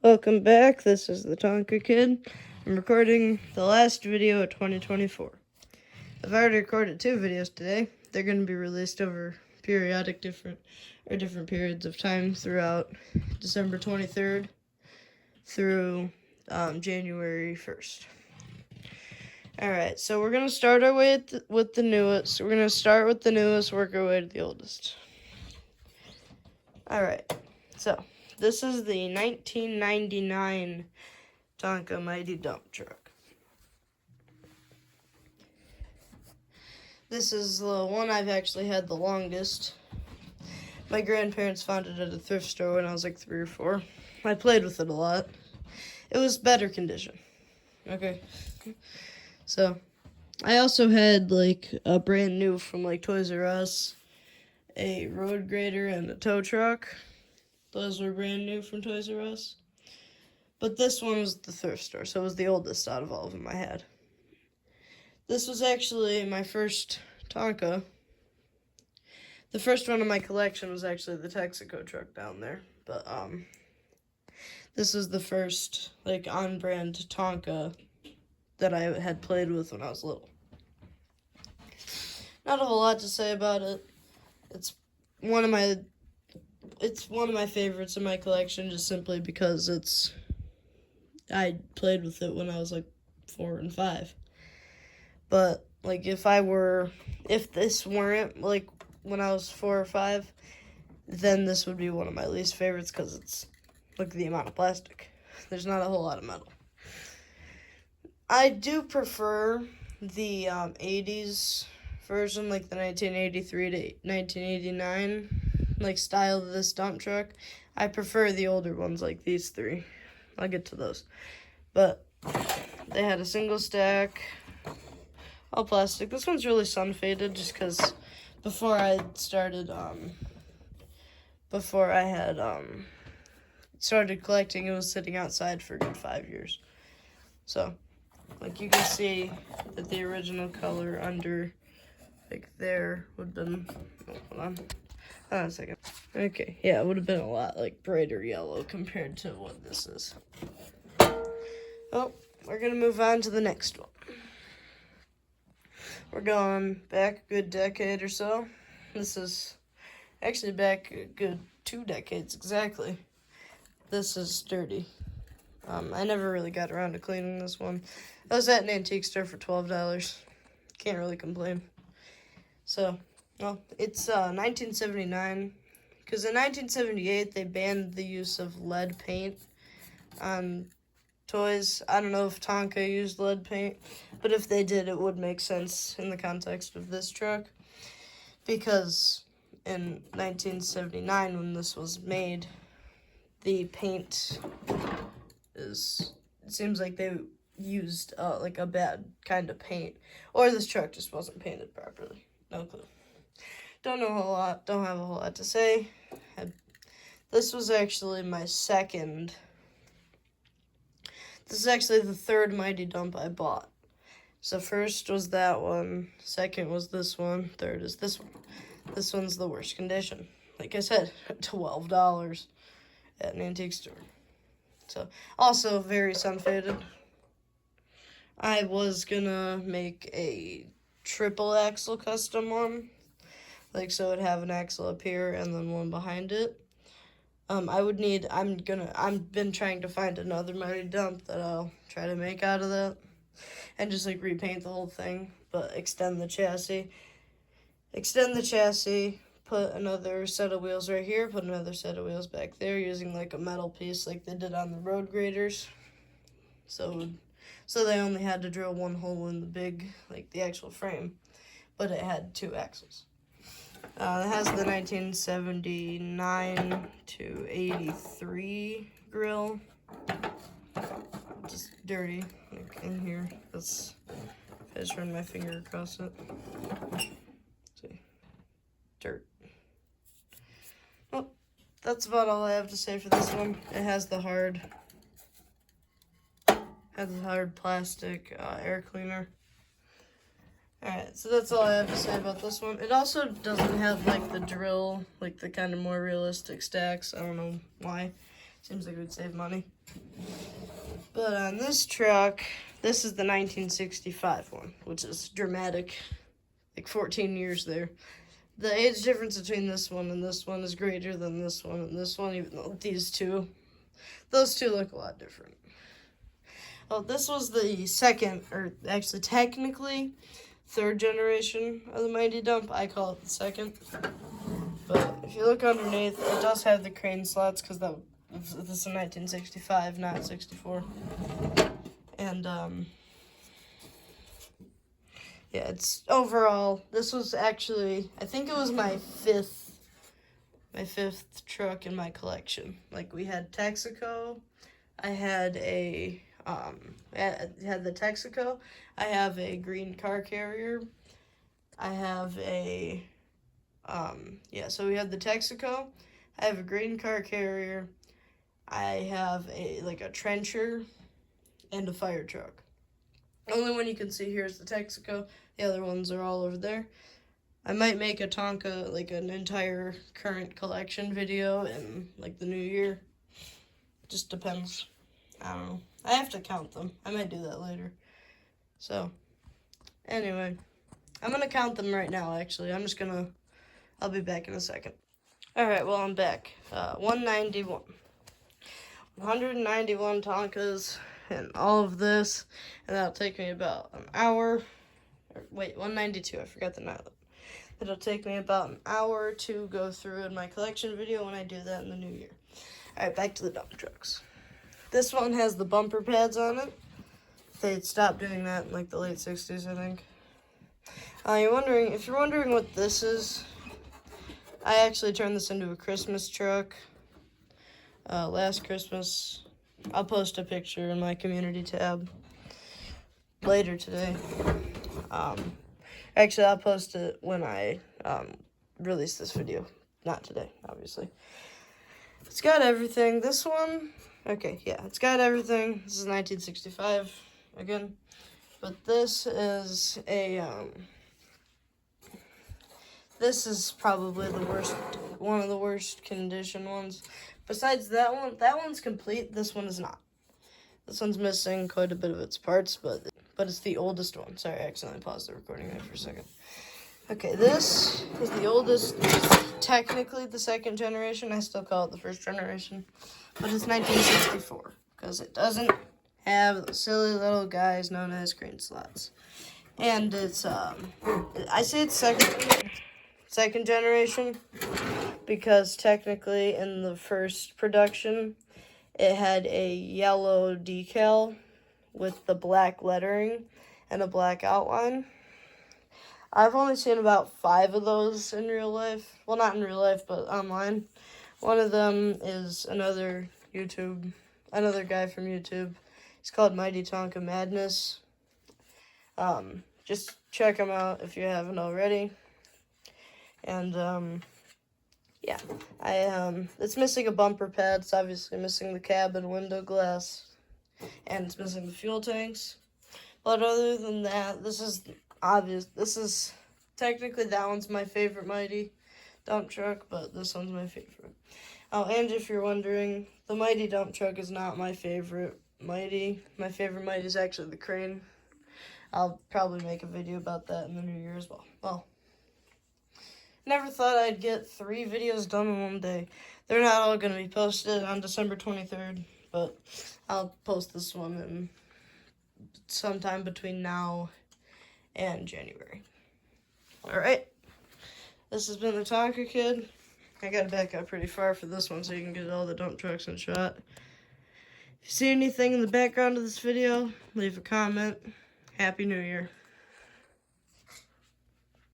Welcome back. This is the Tonka Kid. I'm recording the last video of 2024. I've already recorded 2 videos today. They're going to be released over different periods of time throughout December 23rd through January 1st. Alright, so we're going to start our way with the newest. We're going to start with the newest, work our way to the oldest. Alright, so this is the 1999 Tonka Mighty dump truck. This is the one I've actually had the longest. My grandparents found it at a thrift store when I was like 3 or 4. I played with it a lot. It was better condition. Okay. So, I also had like a brand new from like Toys R Us, a road grader, and a tow truck. Those were brand new from Toys R Us. But this one was the thrift store, so it was the oldest out of all of them I had. This was actually my first Tonka. The first one in my collection was actually the Texaco truck down there. But, this is the first, like, on-brand Tonka that I had played with when I was little. Not a whole lot to say about it. It's one of my favorites in my collection, just simply because I played with it when I was like 4 and 5. But like if this weren't like when I was 4 or 5, then this would be one of my least favorites because it's look at the amount of plastic. There's not a whole lot of metal. I do prefer the 80s version, like the 1983 to 1989 like style of this dump truck. I prefer the older ones like these 3. I'll get to those. But they had a single stack, all plastic. This one's really sun faded just because before I had started collecting, it was sitting outside for a good 5 years. So, like you can see that the original color under like there would have been, hold on a second. Okay, yeah, it would have been a lot like brighter yellow compared to what this is. Oh, we're gonna move on to the next one. We're going back a good decade or so. This is actually back a good 2 decades exactly. This is dirty. I never really got around to cleaning this one. I was at an antique store for $12. Can't really complain. So, well, it's 1979. Because in 1978, they banned the use of lead paint on toys. I don't know if Tonka used lead paint, but if they did, it would make sense in the context of this truck. Because in 1979, when this was made, the paint it seems like they used like a bad kind of paint, or this truck just wasn't painted properly. No clue. Don't know a whole lot. Don't have a whole lot to say. This was actually my second. This is actually the 3rd Mighty dump I bought. So first was that one, second was this one, third is this one. This one's the worst condition. Like I said, $12 at an antique store. So, also very sun-faded. I was gonna make a triple axle custom one. Like, so it'd have an axle up here and then one behind it. I've been trying to find another Mighty dump that I'll try to make out of that. And just, like, repaint the whole thing, but extend the chassis. Put another set of wheels right here, put another set of wheels back there using like a metal piece like they did on the road graders. So they only had to drill 1 hole in the big, like the actual frame, but it had 2 axles. It has the 1979 to 83 grill. Just dirty, like in here. I just run my finger across it. See, dirt. Well, that's about all I have to say for this one. It has the hard plastic air cleaner. Alright, so that's all I have to say about this one. It also doesn't have like the drill, like the kind of more realistic stacks. I don't know why. Seems like it would save money. But on this truck, this is the 1965 one, which is dramatic. Like 14 years there. The age difference between this one and this one is greater than this one and this one, even though those two look a lot different. Oh, this was the second, or actually technically, third generation of the Mighty Dump. I call it the second. But if you look underneath, it does have the crane slots, because this is 1965, not 64. And, yeah, it's overall, this was actually, I think it was my fifth truck in my collection. Like, we had Texaco, I had the Texaco, I have a green car carrier, I have a, so we have the Texaco, I have a green car carrier, I have a trencher, and a fire truck. The only one you can see here is the Texaco. The other ones are all over there. I might make a Tonka, like an entire current collection video in like the new year. Just depends. I don't know. I have to count them. I might do that later. So, anyway. I'm going to count them right now, actually. I'll be back in a second. Alright, well, I'm back. 191. 191 Tonkas. And all of this, and that'll take me about an hour. 192, I forgot the night. It'll take me about an hour to go through in my collection video when I do that in the new year. Alright, back to the dump trucks. This one has the bumper pads on it. They stopped doing that in like the late 60s, I think. If you're wondering what this is, I actually turned this into a Christmas truck last Christmas. I'll post a picture in my community tab later today. Actually, I'll post it when I release this video. Not today, obviously. It's got everything. This one, okay, yeah, it's got everything. This is 1965, again. But this is this is probably one of the worst condition ones. Besides that one's complete. This one is not. This one's missing quite a bit of its parts, but it's the oldest one. Sorry, I accidentally paused the recording there for a second. Okay, this is the oldest, technically the second generation. I still call it the first generation, but it's 1964 because it doesn't have the silly little guys known as crane slots. And it's I say it's second generation because technically in the first production it had a yellow decal with the black lettering and a black outline. I've only seen about 5 of those in real life. Well, not in real life, but online. One of them is another guy from YouTube. He's called Mighty Tonka Madness. Just check him out if you haven't already. And, yeah, it's missing a bumper pad. It's obviously missing the cab and window glass, and it's missing the fuel tanks. But other than that, this is obvious. This is, technically that one's my favorite Mighty dump truck, but this one's my favorite. Oh, and if you're wondering, the Mighty dump truck is not my favorite Mighty. My favorite Mighty is actually the crane. I'll probably make a video about that in the new year as well. Well, never thought I'd get 3 videos done in one day. They're not all going to be posted on December 23rd, but I'll post this one in sometime between now and January. Alright, this has been the Tonka Kid. I gotta back up pretty far for this one so you can get all the dump trucks in shot. If you see anything in the background of this video, leave a comment. Happy New Year.